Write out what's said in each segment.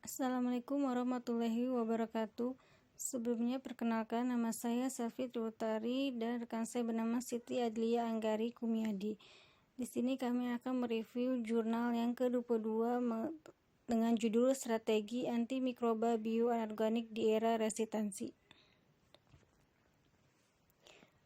Assalamualaikum warahmatullahi wabarakatuh. Sebelumnya perkenalkan, nama saya Selvi Triutari dan rekan saya bernama Siti Adlia Anggari Kumiadi. Di sini kami akan mereview jurnal yang ke-22 dengan judul Strategi Antimikroba Bioanorganik di Era Resistensi.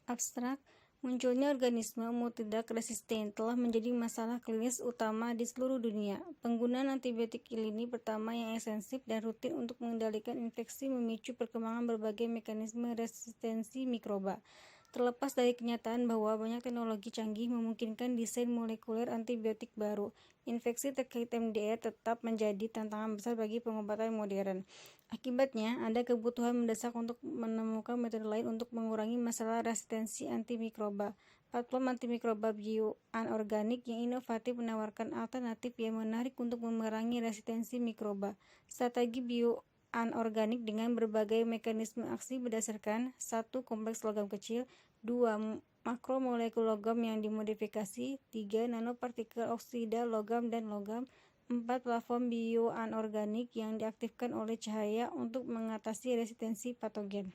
Abstrak, munculnya organisme multidrug resisten telah menjadi masalah klinis utama di seluruh dunia. Penggunaan antibiotik lini pertama yang ekstensif dan rutin untuk mengendalikan infeksi memicu perkembangan berbagai mekanisme resistensi mikroba. Terlepas dari kenyataan bahwa banyak teknologi canggih memungkinkan desain molekuler antibiotik baru, infeksi terkait MDR tetap menjadi tantangan besar bagi pengobatan modern. Akibatnya, ada kebutuhan mendesak untuk menemukan metode lain untuk mengurangi masalah resistensi antimikroba. Platform antimikroba bioanorganik yang inovatif menawarkan alternatif yang menarik untuk memerangi resistensi mikroba. Strategi bioanorganik dengan berbagai mekanisme aksi berdasarkan 1. Kompleks logam kecil, 2. Makromolekul logam yang dimodifikasi, 3. Nanopartikel oksida logam dan logam, 4. Platform bioanorganik yang diaktifkan oleh cahaya untuk mengatasi resistensi patogen.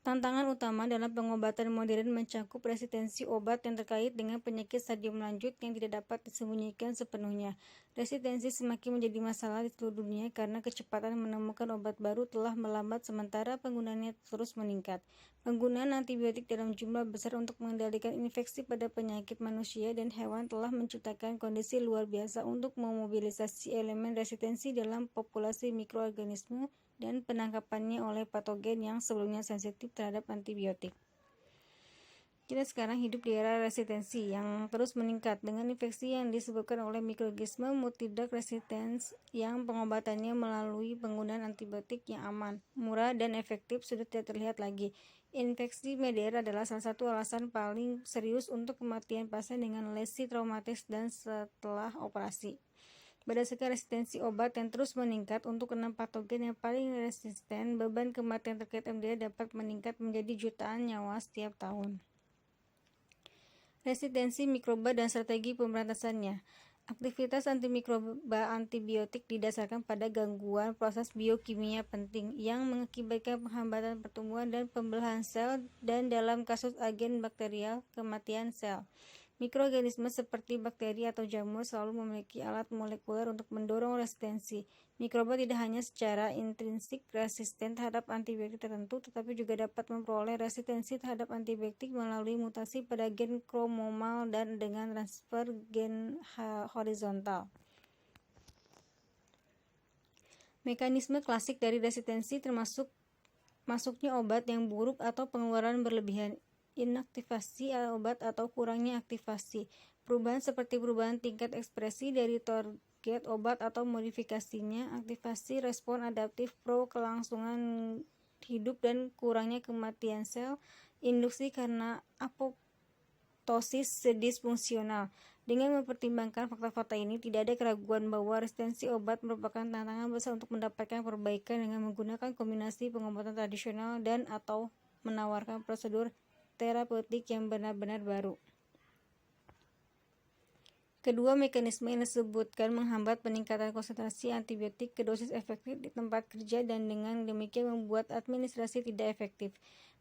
Tantangan utama dalam pengobatan modern mencakup resistensi obat yang terkait dengan penyakit stadium lanjut yang tidak dapat disembunyikan sepenuhnya. Resistensi semakin menjadi masalah di seluruh dunia karena kecepatan menemukan obat baru telah melambat sementara penggunaannya terus meningkat. Penggunaan antibiotik dalam jumlah besar untuk mengendalikan infeksi pada penyakit manusia dan hewan telah menciptakan kondisi luar biasa untuk memobilisasi elemen resistensi dalam populasi mikroorganisme dan penangkapannya oleh patogen yang sebelumnya sensitif terhadap antibiotik. Kita sekarang hidup di era resistensi yang terus meningkat dengan infeksi yang disebabkan oleh mikroorganisme multidrug resistance yang pengobatannya melalui penggunaan antibiotik yang aman, murah, dan efektif sudah tidak terlihat lagi. Infeksi MDR adalah salah satu alasan paling serius untuk kematian pasien dengan lesi traumatis dan setelah operasi. Berdasarkan resistensi obat yang terus meningkat untuk 6 patogen yang paling resisten, beban kematian terkait MDR dapat meningkat menjadi jutaan nyawa setiap tahun. Resistensi mikroba dan strategi pemberantasannya. Aktivitas antimikroba antibiotik didasarkan pada gangguan proses biokimia penting yang mengakibatkan penghambatan pertumbuhan dan pembelahan sel dan dalam kasus agen bakterial, kematian sel. Mikroorganisme seperti bakteri atau jamur selalu memiliki alat molekuler untuk mendorong resistensi. Mikroba tidak hanya secara intrinsik resisten terhadap antibiotik tertentu, tetapi juga dapat memperoleh resistensi terhadap antibiotik melalui mutasi pada gen kromosomal dan dengan transfer gen horizontal. Mekanisme klasik dari resistensi termasuk masuknya obat yang buruk atau pengeluaran berlebihan, inaktivasi obat atau kurangnya aktivasi, perubahan seperti perubahan tingkat ekspresi dari target obat atau modifikasinya, aktivasi respon adaptif pro-kelangsungan hidup dan kurangnya kematian sel, induksi karena apoptosis disfungsional. Dengan mempertimbangkan fakta-fakta ini, tidak ada keraguan bahwa resistensi obat merupakan tantangan besar untuk mendapatkan perbaikan dengan menggunakan kombinasi pengobatan tradisional dan atau menawarkan prosedur terapeutik yang benar-benar baru. Kedua mekanisme yang disebutkan menghambat peningkatan konsentrasi antibiotik ke dosis efektif di tempat kerja dan dengan demikian membuat administrasi tidak efektif.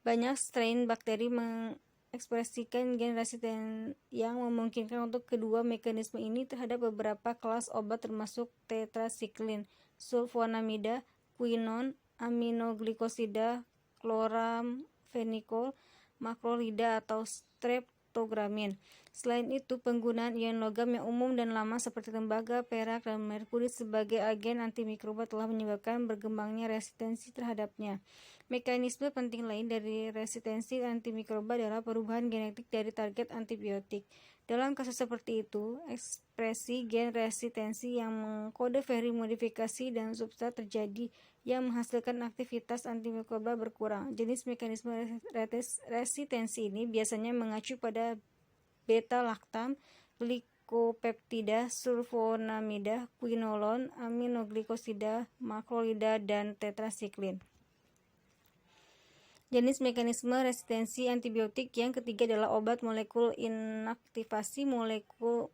Banyak strain bakteri mengekspresikan gen resisten yang memungkinkan untuk kedua mekanisme ini terhadap beberapa kelas obat termasuk tetrasiklin, sulfonamida, quinon, aminoglikosida, chloramphenicol, makrolida atau streptogramin. Selain itu, penggunaan ion logam yang umum dan lama seperti tembaga, perak, dan merkuri sebagai agen antimikroba telah menyebabkan berkembangnya resistensi terhadapnya. Mekanisme penting lain dari resistensi antimikroba adalah perubahan genetik dari target antibiotik. Dalam kasus seperti itu, ekspresi gen resistensi yang mengkode vari modifikasi dan substrat terjadi yang menghasilkan aktivitas antimikroba berkurang. Jenis mekanisme resistensi ini biasanya mengacu pada beta-laktam, glikopeptida, sulfonamida, quinolon, aminoglikosida, makrolida, dan tetrasiklin. Jenis mekanisme resistensi antibiotik yang ketiga adalah obat molekul inaktivasi molekul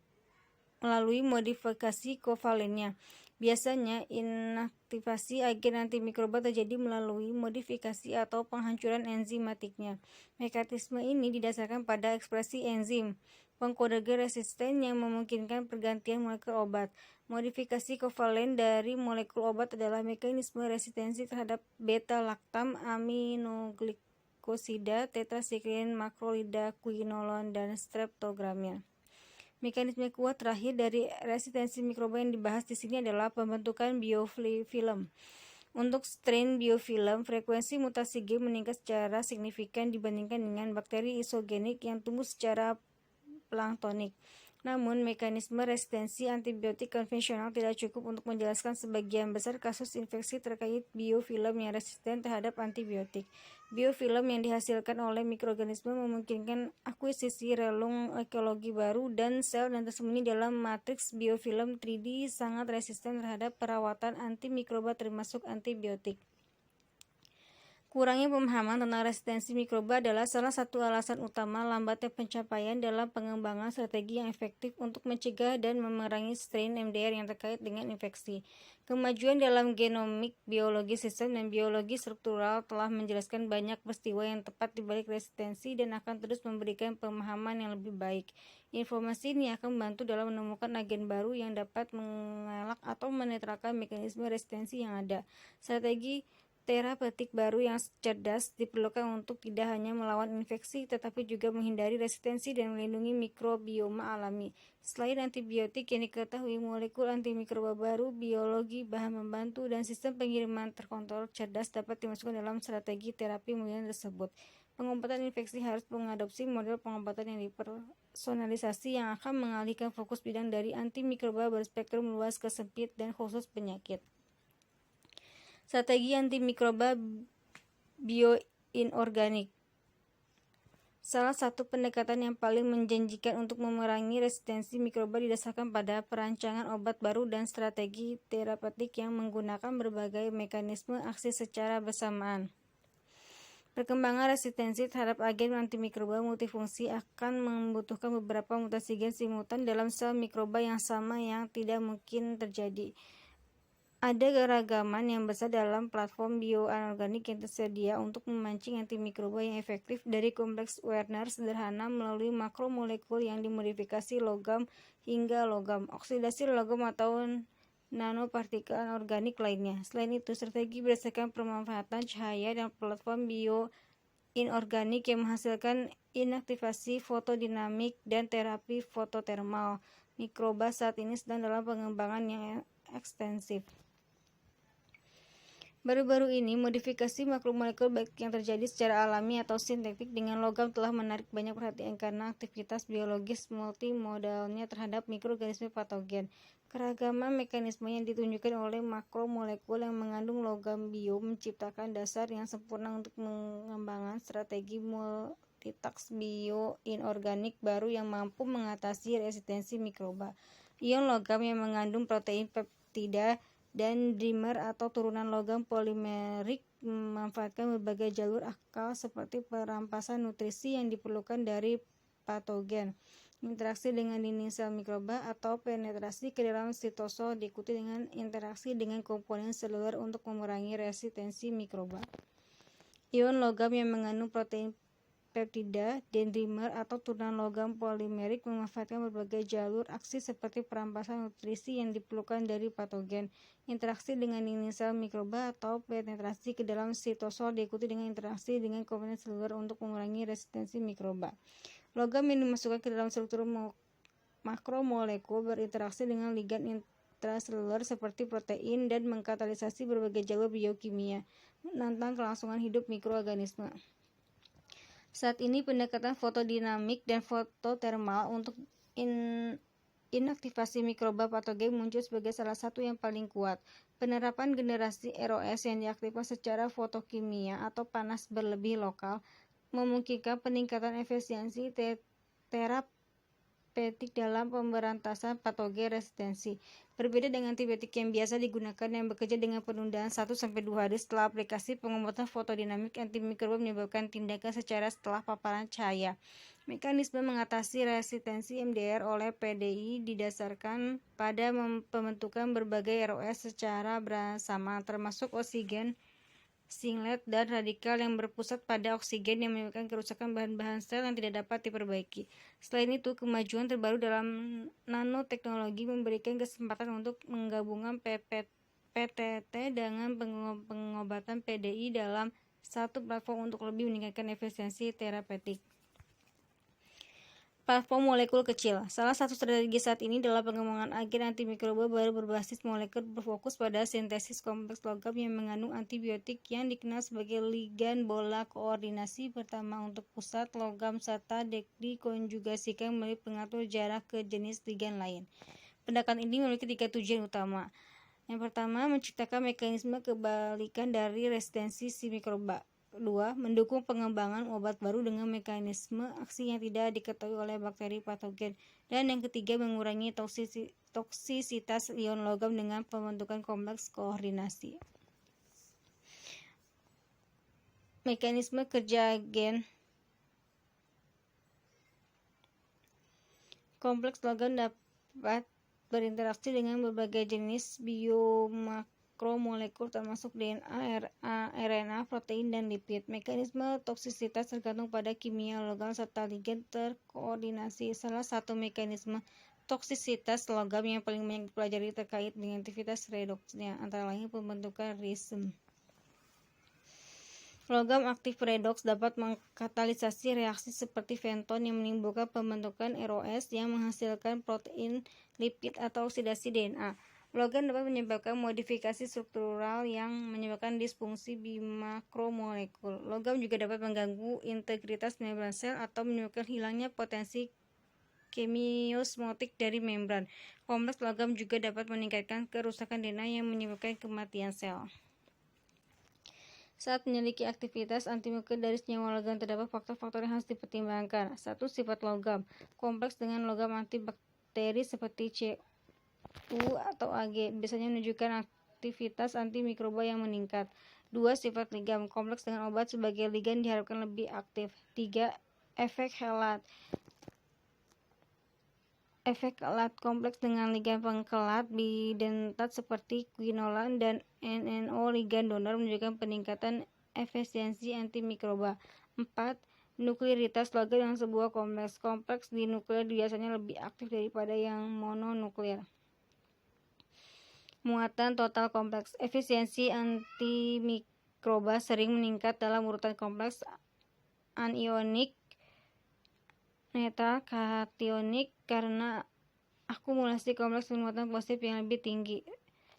melalui modifikasi kovalennya. Biasanya, inaktivasi agen antimikroba terjadi melalui modifikasi atau penghancuran enzimatiknya. Mekanisme ini didasarkan pada ekspresi enzim pengkode G resisten yang memungkinkan pergantian molekul obat. Modifikasi kovalen dari molekul obat adalah mekanisme resistensi terhadap beta-laktam, aminoglikosida, tetrasiklin, makrolida, quinolon, dan streptogramnya. Mekanisme kuat terakhir dari resistensi mikroba yang dibahas di sini adalah pembentukan biofilm. Untuk strain biofilm, frekuensi mutasi G meningkat secara signifikan dibandingkan dengan bakteri isogenik yang tumbuh secara planktonik. Namun, mekanisme resistensi antibiotik konvensional tidak cukup untuk menjelaskan sebagian besar kasus infeksi terkait biofilm yang resisten terhadap antibiotik. Biofilm yang dihasilkan oleh mikroorganisme memungkinkan akuisisi relung ekologi baru dan sel yang tersembunyi dalam matriks biofilm 3D sangat resisten terhadap perawatan antimikroba termasuk antibiotik. Kurangnya pemahaman tentang resistensi mikroba adalah salah satu alasan utama lambatnya pencapaian dalam pengembangan strategi yang efektif untuk mencegah dan memerangi strain MDR yang terkait dengan infeksi. Kemajuan dalam genomik, biologi sistem, dan biologi struktural telah menjelaskan banyak peristiwa yang tepat di balik resistensi dan akan terus memberikan pemahaman yang lebih baik. Informasi ini akan membantu dalam menemukan agen baru yang dapat mengelak atau menetralkan mekanisme resistensi yang ada. Strategi terapeutik baru yang cerdas diperlukan untuk tidak hanya melawan infeksi tetapi juga menghindari resistensi dan melindungi mikrobioma alami. Selain antibiotik yang diketahui, molekul antimikroba baru, biologi bahan membantu, dan sistem pengiriman terkontrol cerdas dapat dimasukkan dalam strategi terapi modern tersebut. Pengobatan infeksi harus mengadopsi model pengobatan yang dipersonalisasi yang akan mengalihkan fokus bidang dari antimikroba berspektrum luas ke sempit dan khusus penyakit. Strategi antimikroba bioinorganik. Salah satu pendekatan yang paling menjanjikan untuk memerangi resistensi mikroba didasarkan pada perancangan obat baru dan strategi terapeutik yang menggunakan berbagai mekanisme aksi secara bersamaan. Perkembangan resistensi terhadap agen antimikroba multifungsi akan membutuhkan beberapa mutasi gen simultan dalam sel mikroba yang sama yang tidak mungkin terjadi. Ada keragaman yang besar dalam platform bioanorganik yang tersedia untuk memancing antimikroba yang efektif dari kompleks Werner sederhana melalui makromolekul yang dimodifikasi logam hingga logam, oksidasi logam atau nanopartikel anorganik lainnya. Selain itu, strategi berdasarkan pemanfaatan cahaya dan platform bioinorganik yang menghasilkan inaktivasi fotodinamik dan terapi fototermal mikroba saat ini sedang dalam pengembangan yang ekstensif. Baru-baru ini, modifikasi makromolekul baik yang terjadi secara alami atau sintetik dengan logam telah menarik banyak perhatian karena aktivitas biologis multimodalnya terhadap mikroorganisme patogen. Keragaman mekanisme yang ditunjukkan oleh makromolekul yang mengandung logam bio menciptakan dasar yang sempurna untuk mengembangkan strategi multitask bioinorganik baru yang mampu mengatasi resistensi mikroba. Ion logam yang mengandung protein peptida dan dimer atau turunan logam polimerik memanfaatkan berbagai jalur akal seperti perampasan nutrisi yang diperlukan dari patogen, interaksi dengan dinding sel mikroba, atau penetrasi ke dalam sitosol diikuti dengan interaksi dengan komponen seluler untuk mengurangi resistensi mikroba. Ion logam yang mengandung protein peptida, dendrimer atau turunan logam polimerik memanfaatkan berbagai jalur aksi seperti perampasan nutrisi yang diperlukan dari patogen, interaksi dengan dinding sel mikroba, atau penetrasi ke dalam sitosol diikuti dengan interaksi dengan komponen seluler untuk mengurangi resistensi mikroba. Logam yang dimasukkan ke dalam struktur makromolekul berinteraksi dengan ligan intraseluler seperti protein dan mengkatalisasi berbagai jalur biokimia, menantang kelangsungan hidup mikroorganisme. Saat ini pendekatan fotodinamik dan fototermal untuk inaktivasi mikroba patogen muncul sebagai salah satu yang paling kuat. Penerapan generasi ROS yang diaktifkan secara fotokimia atau panas berlebih lokal memungkinkan peningkatan efisiensi terapeutik dalam pemberantasan patogen resistensi. Berbeda dengan antibiotik yang biasa digunakan yang bekerja dengan penundaan 1-2 hari setelah aplikasi, pengobatan fotodinamik antimikroba menyebabkan tindakan secara setelah paparan cahaya. Mekanisme mengatasi resistensi MDR oleh PDI didasarkan pada pembentukan berbagai ROS secara bersama, termasuk oksigen singlet dan radikal yang berpusat pada oksigen yang menyebabkan kerusakan bahan-bahan sel yang tidak dapat diperbaiki. Selain itu, kemajuan terbaru dalam nanoteknologi memberikan kesempatan untuk menggabungkan PTT dengan pengobatan PDI dalam satu platform untuk lebih meningkatkan efisiensi terapeutik. Platform molekul kecil. Salah satu strategi saat ini adalah pengembangan agen antimikroba baru berbasis molekul berfokus pada sintesis kompleks logam yang mengandung antibiotik yang dikenal sebagai ligan bola koordinasi pertama untuk pusat logam serta dikonjugasikan melalui pengatur jarak ke jenis ligan lain. Pendekatan ini memiliki 3 tujuan utama. Yang pertama, menciptakan mekanisme kebalikan dari resistensi si mikroba. 2. Mendukung pengembangan obat baru dengan mekanisme aksi yang tidak diketahui oleh bakteri patogen. Dan yang ketiga, mengurangi toksisitas ion logam dengan pembentukan kompleks koordinasi. Mekanisme kerja agen kompleks logam dapat berinteraksi dengan berbagai jenis biomolekul termasuk DNA, RNA, protein, dan lipid. Mekanisme toksisitas tergantung pada kimia logam serta ligan terkoordinasi. Salah satu mekanisme toksisitas logam yang paling banyak dipelajari terkait dengan aktivitas redoksnya, antara lain pembentukan rhizome. Logam aktif redoks dapat mengkatalisasi reaksi seperti fenton yang menimbulkan pembentukan ROS yang menghasilkan protein, lipid, atau oksidasi DNA. Logam dapat menyebabkan modifikasi struktural yang menyebabkan disfungsi bimakromolekul. Logam juga dapat mengganggu integritas membran sel atau menyebabkan hilangnya potensi kemiosmotik dari membran. Kompleks logam juga dapat meningkatkan kerusakan DNA yang menyebabkan kematian sel. Saat menyelidiki aktivitas antimikroba dari senyawa logam, terdapat faktor-faktor yang harus dipertimbangkan. 1. Sifat logam. Kompleks dengan logam antibakteri seperti Cu atau Ag biasanya menunjukkan aktivitas antimikroba yang meningkat. 2. Sifat ligan. Kompleks dengan obat sebagai ligan diharapkan lebih aktif. 3. Efek kelat. Kompleks dengan ligan pengkelat bidentat seperti quinolone dan NNO ligan donor menunjukkan peningkatan efisiensi antimikroba. 4. Nuklearitas logam yang sebuah kompleks dinuklear biasanya lebih aktif daripada yang mononuklear. Muatan total kompleks. Efisiensi antimikroba sering meningkat dalam urutan kompleks anionik, netral, kationik karena akumulasi kompleks bermuatan positif yang lebih tinggi.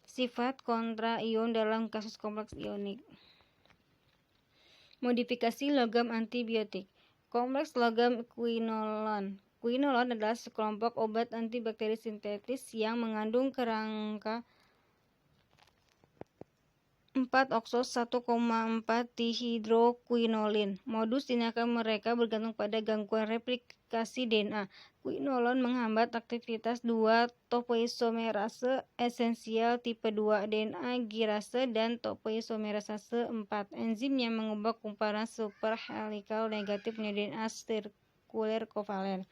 Sifat kontra-ion dalam kasus kompleks ionik. Modifikasi logam antibiotik. Kompleks logam quinolone. Quinolone adalah sekelompok obat antibakteri sintetis yang mengandung kerangka 4-oksos 1,4-dihidroquinolin. Modus tindakan mereka bergantung pada gangguan replikasi DNA. Quinolone menghambat aktivitas 2 topoisomerase esensial tipe 2 DNA girase dan topoisomerase 4, enzim yang mengubah kumparan superhelikal negatif menjadi DNA sirkuler kovalen.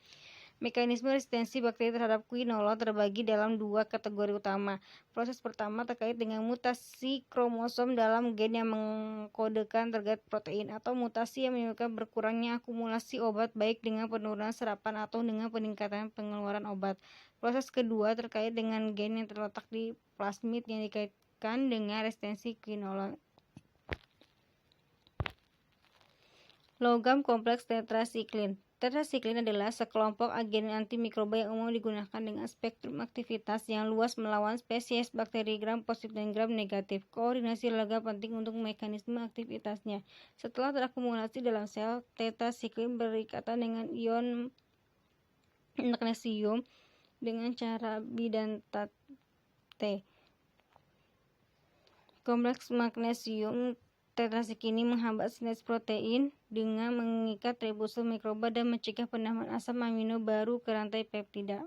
Mekanisme resistensi bakteri terhadap quinolone terbagi dalam 2 kategori utama. Proses pertama terkait dengan mutasi kromosom dalam gen yang mengkodekan target protein, atau mutasi yang menyebabkan berkurangnya akumulasi obat baik dengan penurunan serapan atau dengan peningkatan pengeluaran obat. Proses kedua terkait dengan gen yang terletak di plasmid yang dikaitkan dengan resistensi quinolone. Logam kompleks tetrasiklin. Tetrasiklin adalah sekelompok agen antimikroba yang umum digunakan dengan spektrum aktivitas yang luas melawan spesies bakteri gram positif dan gram negatif. Koordinasi logam penting untuk mekanisme aktivitasnya. Setelah terakumulasi dalam sel, tetrasiklin berikatan dengan ion magnesium dengan cara bidentat T. Kompleks magnesium tetrasiklin ini menghambat sintesis protein dengan mengikat ribosom mikroba dan mencegah penambahan asam amino baru ke rantai peptida.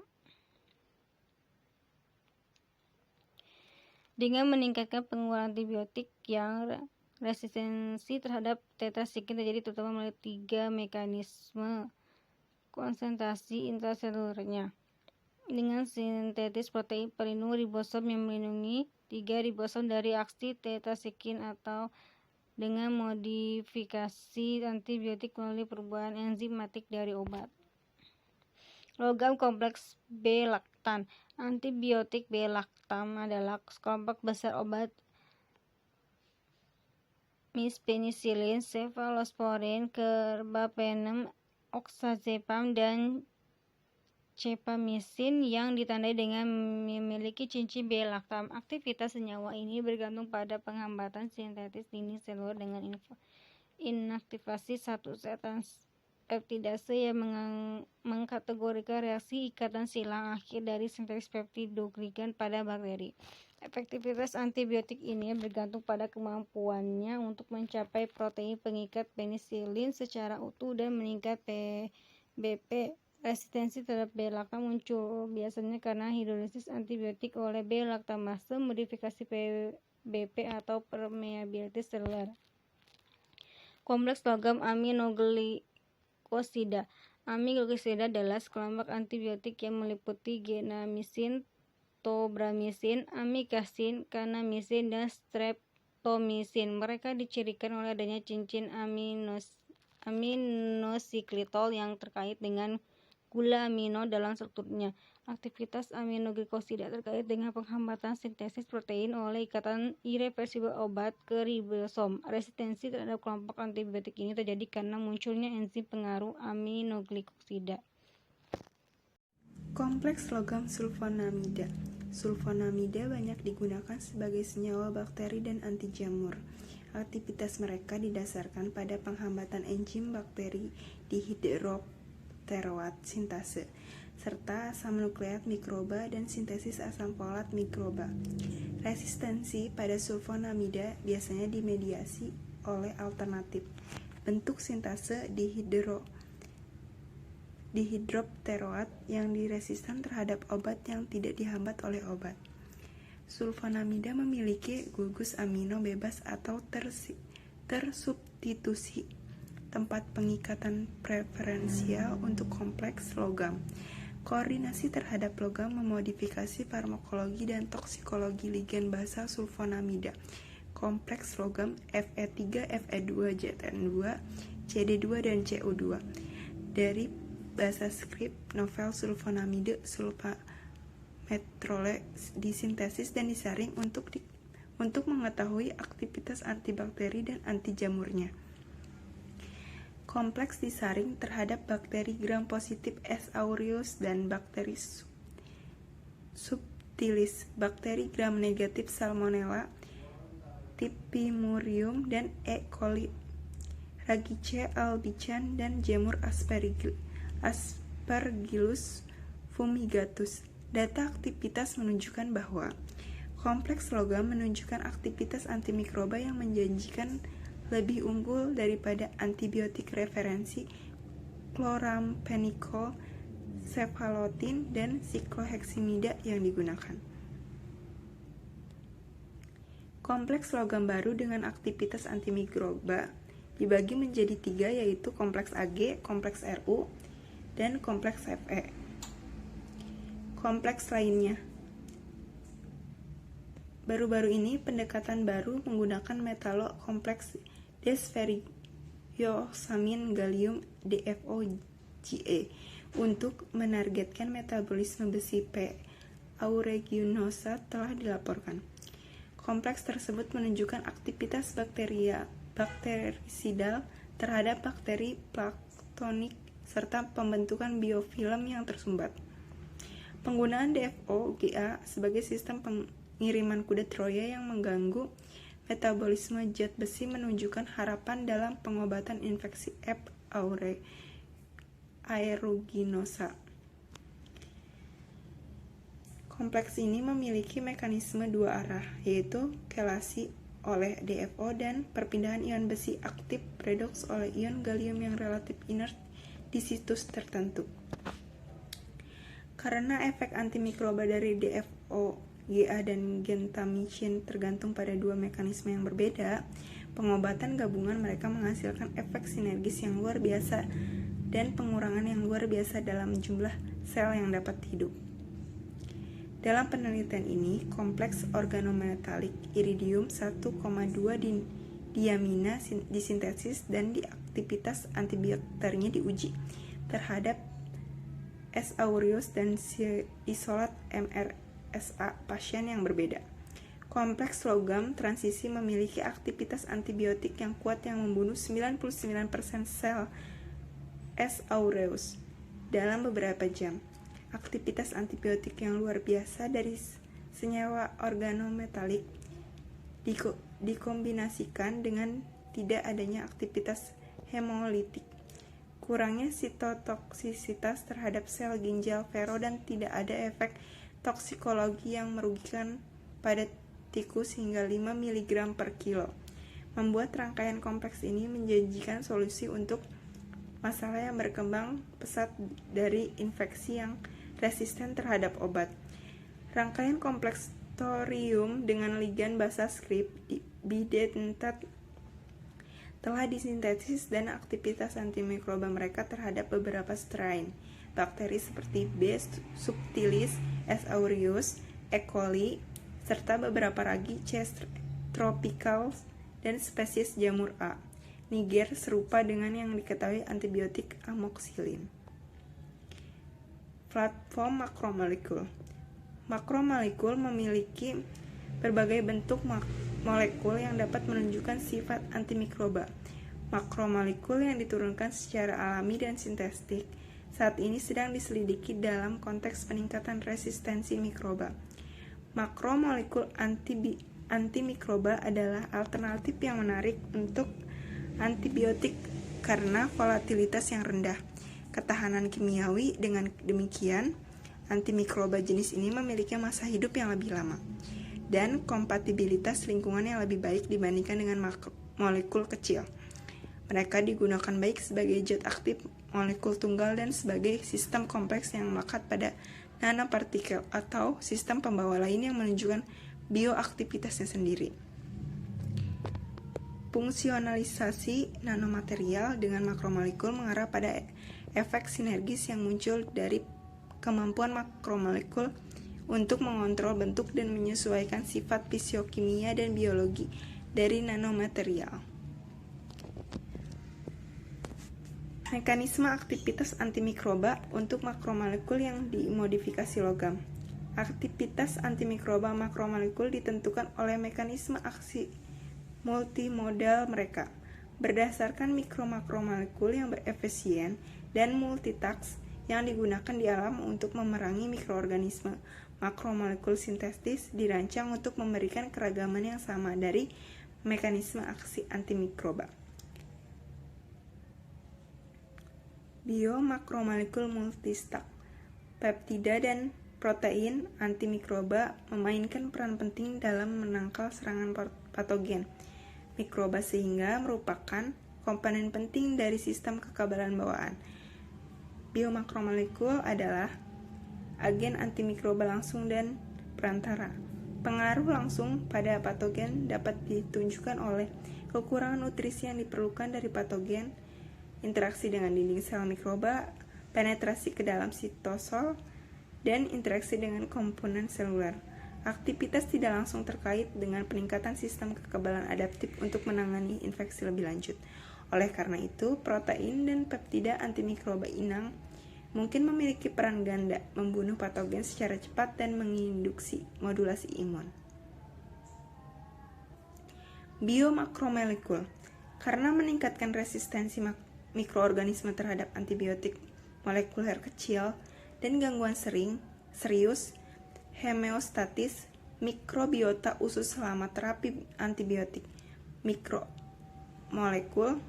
Dengan meningkatkan penggunaan antibiotik yang resistensi terhadap tetrasiklin terjadi terutama melalui 3 mekanisme konsentrasi intraselulernya. Dengan sintetis protein pelindung ribosom yang melindungi 3 ribosom dari aksi tetrasiklin atau dengan modifikasi antibiotik melalui perubahan enzimatik dari obat. Logam kompleks B-laktan. Antibiotik B-laktam adalah kelompok besar obat mispenicillin, cefalosporin, carbapenem, oxazepam, dan cefamycin yang ditandai dengan memiliki cincin B-laktam. Aktivitas senyawa ini bergantung pada penghambatan sintetis dinding seluler dengan inaktivasi satu zat peptidase yang mengkategorikan reaksi ikatan silang akhir dari sintesis peptidoglikan pada bakteri. Efektivitas antibiotik ini bergantung pada kemampuannya untuk mencapai protein pengikat penisilin secara utuh dan meningkat PBP. Resistensi terhadap B-laktam muncul biasanya karena hidrolisis antibiotik oleh B-laktamase, modifikasi PBP atau permeabilitas seluler. Kompleks logam aminoglikosida. Aminoglikosida adalah sekelompok antibiotik yang meliputi genamisin, tobramycin, amikasin, kanamycin, dan streptomycin. Mereka dicirikan oleh adanya cincin aminosiklitol yang terkait dengan gula amino dalam strukturnya. Aktivitas aminoglikosida terkait dengan penghambatan sintesis protein oleh ikatan irreversibel obat ke ribosom. Resistensi terhadap kelompok antibiotik ini terjadi karena munculnya enzim pengaruh aminoglikosida. Kompleks logam sulfonamida. Sulfonamida banyak digunakan sebagai senyawa bakteri dan anti jamur. Aktivitas mereka didasarkan pada penghambatan enzim bakteri dihidropteroat sintase serta asam nukleat mikroba dan sintesis asam folat mikroba. Resistensi pada sulfonamida biasanya dimediasi oleh alternatif bentuk sintase dihidropteroat yang diresisten terhadap obat yang tidak dihambat oleh obat. Sulfonamida memiliki gugus amino bebas atau tersubstitusi, tempat pengikatan preferensial untuk kompleks logam. Koordinasi terhadap logam memodifikasi farmakologi dan toksikologi ligan basa sulfonamida. Kompleks logam Fe3, Fe2, Zn2, Cd2, dan Cu2. Dari basa skrip novel sulfonamide sulfametrole disintesis dan disaring untuk mengetahui aktivitas antibakteri dan anti jamurnya. Kompleks disaring terhadap bakteri gram positif S. aureus dan bakteri subtilis, bakteri gram negatif Salmonella typhimurium dan E. coli, Ragice albicans, dan jamur Aspergillus fumigatus. Data aktivitas menunjukkan bahwa kompleks logam menunjukkan aktivitas antimikroba yang menjanjikan lebih unggul daripada antibiotik referensi chloramphenicol, cefalotin, dan sikloheksimida yang digunakan. Kompleks logam baru dengan aktivitas antimikroba dibagi menjadi 3, yaitu kompleks Ag, kompleks Ru, dan kompleks Fe. Kompleks lainnya. Baru-baru ini pendekatan baru menggunakan metalo kompleks desferriosamin gallium DFO-Ga untuk menargetkan metabolisme besi P. aeruginosa telah dilaporkan. Kompleks tersebut menunjukkan aktivitas bakterisidal terhadap bakteri planktonik serta pembentukan biofilm yang tersumbat. Penggunaan DFO-Ga sebagai sistem pengiriman kuda Troya yang mengganggu metabolisme zat besi menunjukkan harapan dalam pengobatan infeksi F. aeruginosa. Kompleks ini memiliki mekanisme 2 arah, yaitu kelasi oleh DFO dan perpindahan ion besi aktif redoks oleh ion gallium yang relatif inert di situs tertentu. Karena efek antimikroba dari DFO, GA, dan gentamicin tergantung pada dua mekanisme yang berbeda, pengobatan gabungan mereka menghasilkan efek sinergis yang luar biasa dan pengurangan yang luar biasa dalam jumlah sel yang dapat hidup. Dalam penelitian ini, kompleks organometalik iridium 1,2 diamina disintesis dan aktivitas antibakterinya diuji terhadap S. aureus dan isolat MRSA pasien yang berbeda. Kompleks logam transisi memiliki aktivitas antibiotik yang kuat yang membunuh 99% sel S. aureus dalam beberapa jam. Aktivitas antibiotik yang luar biasa dari senyawa organometalik dikombinasikan dengan tidak adanya aktivitas hemolitik, kurangnya sitotoksisitas terhadap sel ginjal Vero, dan tidak ada efek toksikologi yang merugikan pada tikus hingga 5 mg per kilo. Membuat rangkaian kompleks ini menjanjikan solusi untuk masalah yang berkembang pesat dari infeksi yang resisten terhadap obat. Rangkaian kompleks thorium dengan ligan basa script bidentat telah disintesis dan aktivitas antimikroba mereka terhadap beberapa strain bakteri seperti B. subtilis, S. aureus, E. coli, serta beberapa ragi C. tropicals dan spesies jamur A. Niger serupa dengan yang diketahui antibiotik amoxicillin. Platform makromolekul. Makromolekul memiliki berbagai bentuk molekul yang dapat menunjukkan sifat antimikroba. Makromolekul yang diturunkan secara alami dan sintetik saat ini sedang diselidiki dalam konteks peningkatan resistensi mikroba. Makromolekul antimikroba adalah alternatif yang menarik untuk antibiotik karena volatilitas yang rendah, ketahanan kimiawi. Dengan demikian, antimikroba jenis ini memiliki masa hidup yang lebih lama dan kompatibilitas lingkungan yang lebih baik dibandingkan dengan molekul kecil. Mereka digunakan baik sebagai zat aktif molekul tunggal dan sebagai sistem kompleks yang melekat pada nanopartikel atau sistem pembawa lain yang menunjukkan bioaktivitasnya sendiri. Fungsionalisasi nanomaterial dengan makromolekul mengarah pada efek sinergis yang muncul dari kemampuan makromolekul untuk mengontrol bentuk dan menyesuaikan sifat fisiokimia dan biologi dari nanomaterial. Mekanisme aktivitas antimikroba untuk makromolekul yang dimodifikasi logam. Aktivitas antimikroba makromolekul ditentukan oleh mekanisme aksi multimodal mereka, berdasarkan mikro-makromolekul yang berefisien dan multitask yang digunakan di alam untuk memerangi mikroorganisme. Makromolekul sintetis dirancang untuk memberikan keragaman yang sama dari mekanisme aksi antimikroba. Biomakromolekul multistak, peptida dan protein antimikroba memainkan peran penting dalam menangkal serangan patogen mikroba sehingga merupakan komponen penting dari sistem kekebalan bawaan. Biomakromolekul adalah agen antimikroba langsung dan perantara. Pengaruh langsung pada patogen dapat ditunjukkan oleh kekurangan nutrisi yang diperlukan dari patogen, interaksi dengan dinding sel mikroba, penetrasi ke dalam sitosol, dan interaksi dengan komponen seluler. Aktivitas tidak langsung terkait dengan peningkatan sistem kekebalan adaptif untuk menangani infeksi lebih lanjut. Oleh karena itu, protein dan peptida antimikroba inang mungkin memiliki peran ganda membunuh patogen secara cepat dan menginduksi modulasi imun. Biomakromolekul karena meningkatkan resistensi mikroorganisme terhadap antibiotik molekuler kecil dan gangguan serius, homeostatis, mikrobiota usus selama terapi antibiotik mikromolekul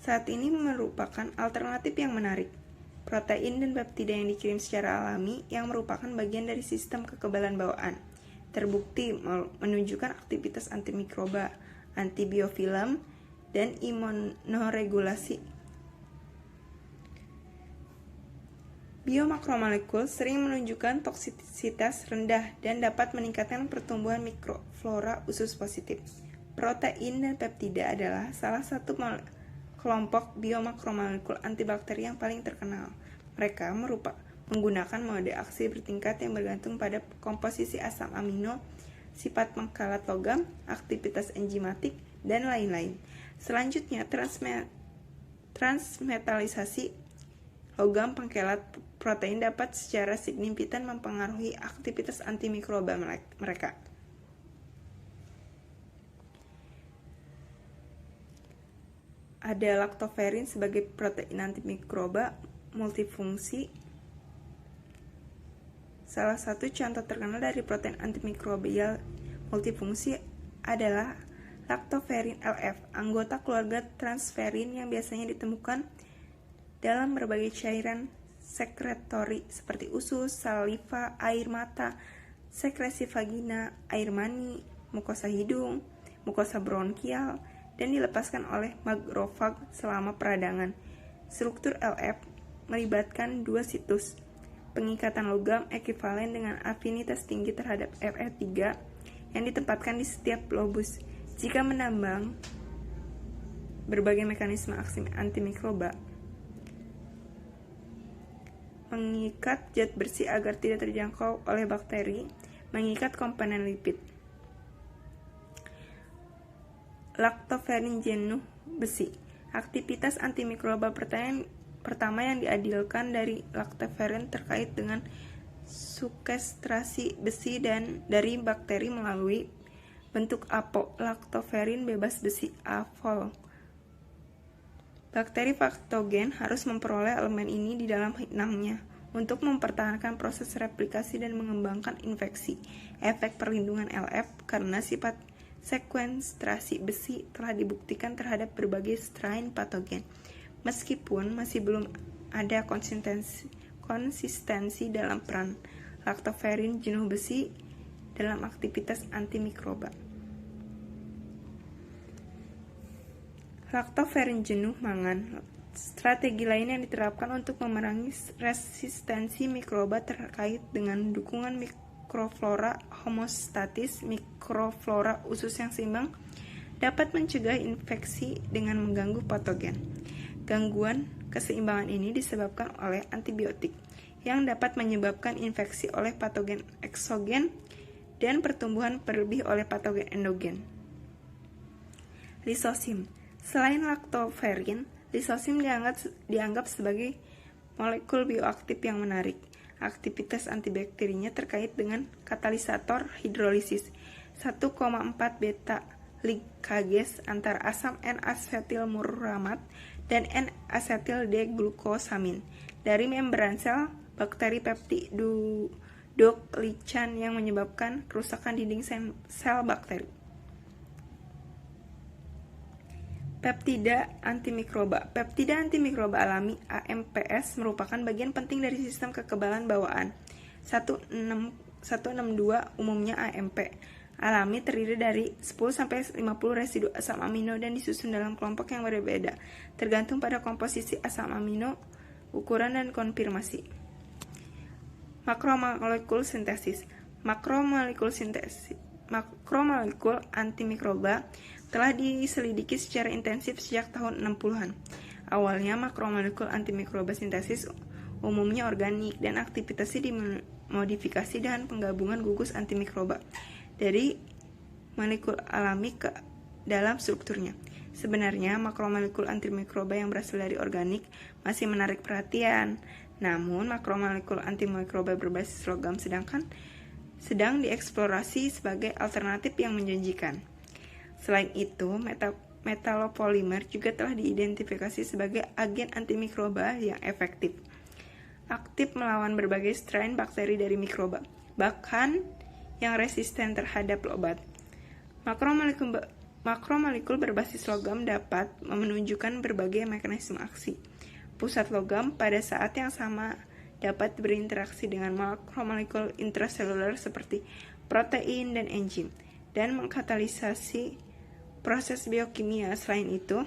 saat ini merupakan alternatif yang menarik. Protein dan peptida yang dikirim secara alami yang merupakan bagian dari sistem kekebalan bawaan terbukti menunjukkan aktivitas antimikroba, antibiofilm, dan imunoregulasi. Biomakromolekul sering menunjukkan toksisitas rendah dan dapat meningkatkan pertumbuhan mikroflora usus positif. Protein dan peptida adalah salah satu kelompok biomakromolekul antibakteri yang paling terkenal. Mereka menggunakan mode aksi bertingkat yang bergantung pada komposisi asam amino, sifat pengkalat logam, aktivitas enzimatik, dan lain-lain. Selanjutnya, transmetalisasi logam pengkelat protein dapat secara signifikan mempengaruhi aktivitas antimikroba mereka. Ada lactoferrin sebagai protein antimikroba multifungsi. Salah satu contoh terkenal dari protein antimikrobial multifungsi adalah lactoferrin LF, anggota keluarga transferrin yang biasanya ditemukan dalam berbagai cairan sekretori seperti usus, saliva, air mata, sekresi vagina, air mani, mukosa hidung, mukosa bronkial, dan dilepaskan oleh makrofag selama peradangan. Struktur LF melibatkan dua situs pengikatan logam ekivalen dengan afinitas tinggi terhadap Fe3 yang ditempatkan di setiap lobus. Jika menambang berbagai mekanisme aksi antimikroba, mengikat zat bersih agar tidak terjangkau oleh bakteri, mengikat komponen lipid. Lactoferrin jenuh besi. Aktivitas antimikroba pertama yang diadilkan dari lactoferrin terkait dengan sukestrasi besi dan dari bakteri melalui bentuk APO, lactoferrin bebas besi AFOL. Bakteri patogen harus memperoleh elemen ini di dalam inangnya untuk mempertahankan proses replikasi dan mengembangkan infeksi. Efek perlindungan LF karena sifat sekwestrasi besi telah dibuktikan terhadap berbagai strain patogen. Meskipun masih belum ada konsistensi dalam peran lactoferrin jenuh besi dalam aktivitas antimikroba. Lactoferrin jenuh mangan. Strategi lain yang diterapkan untuk memerangi resistensi mikroba terkait dengan dukungan mikroflora homostatis, mikroflora usus yang seimbang, dapat mencegah infeksi dengan mengganggu patogen. Gangguan keseimbangan ini disebabkan oleh antibiotik yang dapat menyebabkan infeksi oleh patogen eksogen dan pertumbuhan berlebih oleh patogen endogen. Lisosim. Selain lactoferrin, lisosim dianggap sebagai molekul bioaktif yang menarik. Aktivitas antibakterinya terkait dengan katalisator hidrolisis 1,4 beta ligase antara asam N-asetilmuramat dan N-asetil D-glukosamin dari membran sel bakteri peptidoglycan yang menyebabkan kerusakan dinding sel bakteri. Peptida antimikroba. Peptida antimikroba alami AMPS merupakan bagian penting dari sistem kekebalan bawaan. 162 umumnya AMP alami terdiri dari 10-50 residu asam amino dan disusun dalam kelompok yang berbeda, tergantung pada komposisi asam amino, ukuran, dan konfirmasi. Makromolekul sintesis. Makromolekul antimikroba telah diselidiki secara intensif sejak tahun 60-an. Awalnya makromolekul antimikroba sintesis umumnya organik dan aktivitasnya dimodifikasi dengan penggabungan gugus antimikroba dari molekul alami ke dalam strukturnya. Sebenarnya makromolekul antimikroba yang berasal dari organik masih menarik perhatian, namun makromolekul antimikroba berbasis logam sedang dieksplorasi sebagai alternatif yang menjanjikan. Selain itu, metalopolimer juga telah diidentifikasi sebagai agen antimikroba yang efektif, aktif melawan berbagai strain bakteri dari mikroba, bahkan yang resisten terhadap obat. Makromolekul berbasis logam dapat menunjukkan berbagai mekanisme aksi. Pusat logam pada saat yang sama dapat berinteraksi dengan makromolekul intraseluler seperti protein, dan enzim, dan mengkatalisasi proses biokimia. Selain itu,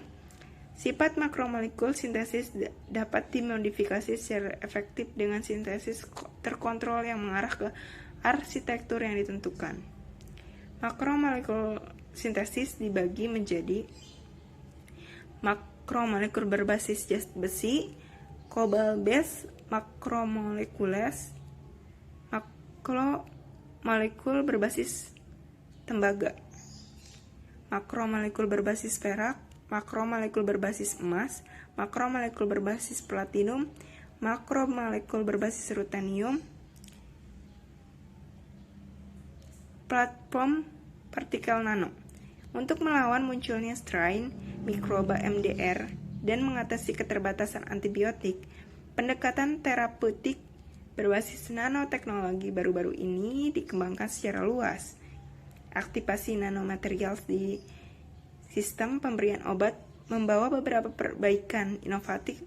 sifat makromolekul sintesis dapat dimodifikasi secara efektif dengan sintesis terkontrol yang mengarah ke arsitektur yang ditentukan. Makromolekul sintesis dibagi menjadi makromolekul berbasis zat besi, kobalt base, makromolekules, makromolekul berbasis tembaga, makromolekul berbasis perak, makromolekul berbasis emas, makromolekul berbasis platinum, makromolekul berbasis rutenium, platform partikel nano. Untuk melawan munculnya strain mikroba MDR dan mengatasi keterbatasan antibiotik, pendekatan terapeutik berbasis nanoteknologi baru-baru ini dikembangkan secara luas. Aktivasi nanomaterial di sistem pemberian obat membawa beberapa perbaikan inovatif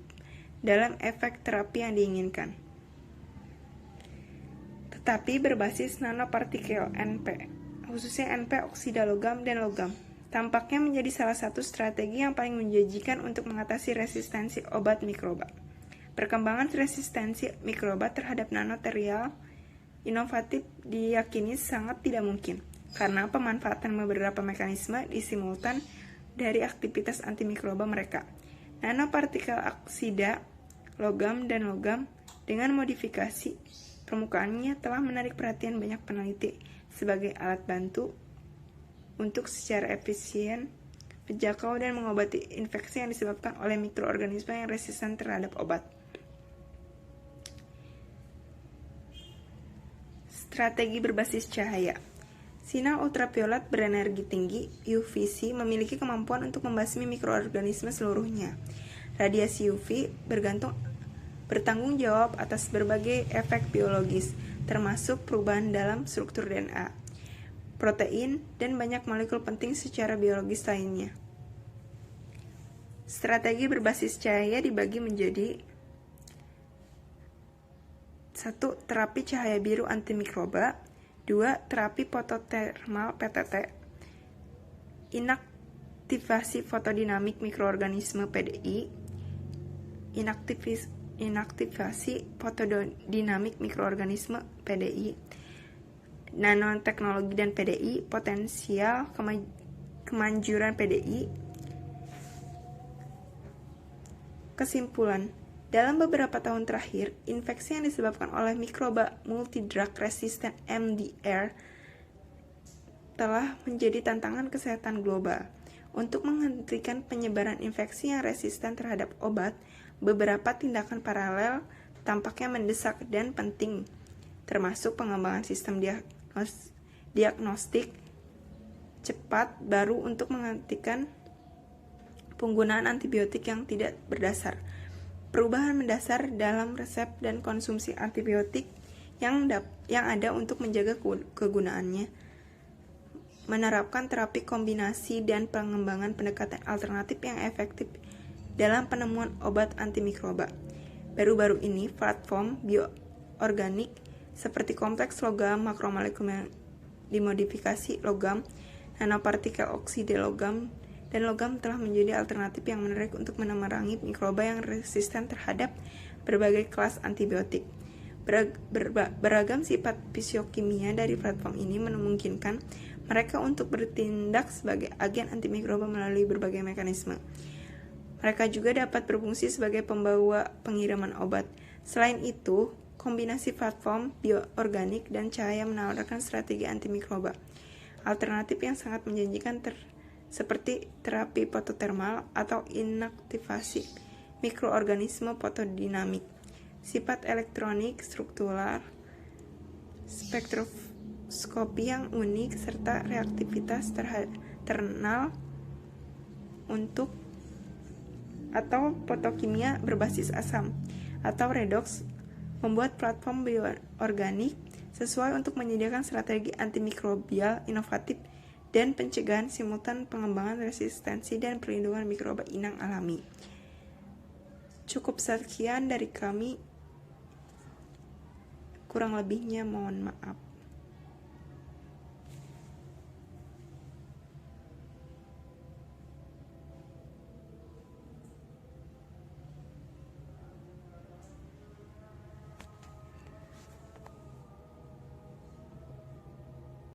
dalam efek terapi yang diinginkan. Tetapi berbasis nanopartikel NP, khususnya NP oksida logam dan logam, tampaknya menjadi salah satu strategi yang paling menjanjikan untuk mengatasi resistensi obat mikroba. Perkembangan resistensi mikroba terhadap nanomaterial inovatif diyakini sangat tidak mungkin, karena pemanfaatan beberapa mekanisme disimultan dari aktivitas antimikroba mereka. Nanopartikel oksida, logam, dan logam dengan modifikasi permukaannya telah menarik perhatian banyak peneliti sebagai alat bantu untuk secara efisien menjangkau dan mengobati infeksi yang disebabkan oleh mikroorganisme yang resisten terhadap obat. Strategi berbasis cahaya. Sinar ultraviolet berenergi tinggi (UVC) memiliki kemampuan untuk membasmi mikroorganisme seluruhnya. Radiasi UV bertanggung jawab atas berbagai efek biologis, termasuk perubahan dalam struktur DNA, protein, dan banyak molekul penting secara biologis lainnya. Strategi berbasis cahaya dibagi menjadi 1. Terapi cahaya biru antimikroba. 2. Terapi fototermal PTT. Inaktivasi fotodinamik mikroorganisme PDI. Inaktivasi fotodinamik mikroorganisme PDI. Nanoteknologi dan PDI, potensial kemanjuran PDI. Kesimpulan, dalam beberapa tahun terakhir, infeksi yang disebabkan oleh mikroba multidrug resistant MDR telah menjadi tantangan kesehatan global. Untuk menghentikan penyebaran infeksi yang resisten terhadap obat, beberapa tindakan paralel tampaknya mendesak dan penting, termasuk pengembangan sistem diagnostik cepat baru untuk menghentikan penggunaan antibiotik yang tidak berdasar, perubahan mendasar dalam resep dan konsumsi antibiotik yang ada untuk menjaga kegunaannya, menerapkan terapi kombinasi dan pengembangan pendekatan alternatif yang efektif dalam penemuan obat antimikroba. Baru-baru ini, platform bioorganik seperti kompleks logam, makromolekul yang dimodifikasi logam, nanopartikel oksida logam, dan logam telah menjadi alternatif yang menarik untuk memerangi mikroba yang resisten terhadap berbagai kelas antibiotik. Beragam sifat fisiokimia dari platform ini memungkinkan mereka untuk bertindak sebagai agen antimikroba melalui berbagai mekanisme. Mereka juga dapat berfungsi sebagai pembawa pengiriman obat. Selain itu, kombinasi platform bioorganik dan cahaya menawarkan strategi antimikroba alternatif yang sangat menjanjikan seperti terapi fototermal atau inaktivasi mikroorganisme fotodinamik, sifat elektronik struktural, spektroskopi yang unik, serta reaktivitas terkenal untuk atau fotokimia berbasis asam atau redox membuat platform bioorganik sesuai untuk menyediakan strategi antimikrobial inovatif dan pencegahan simultan pengembangan resistensi dan perlindungan mikroba inang alami. Cukup sekian dari kami, kurang lebihnya mohon maaf.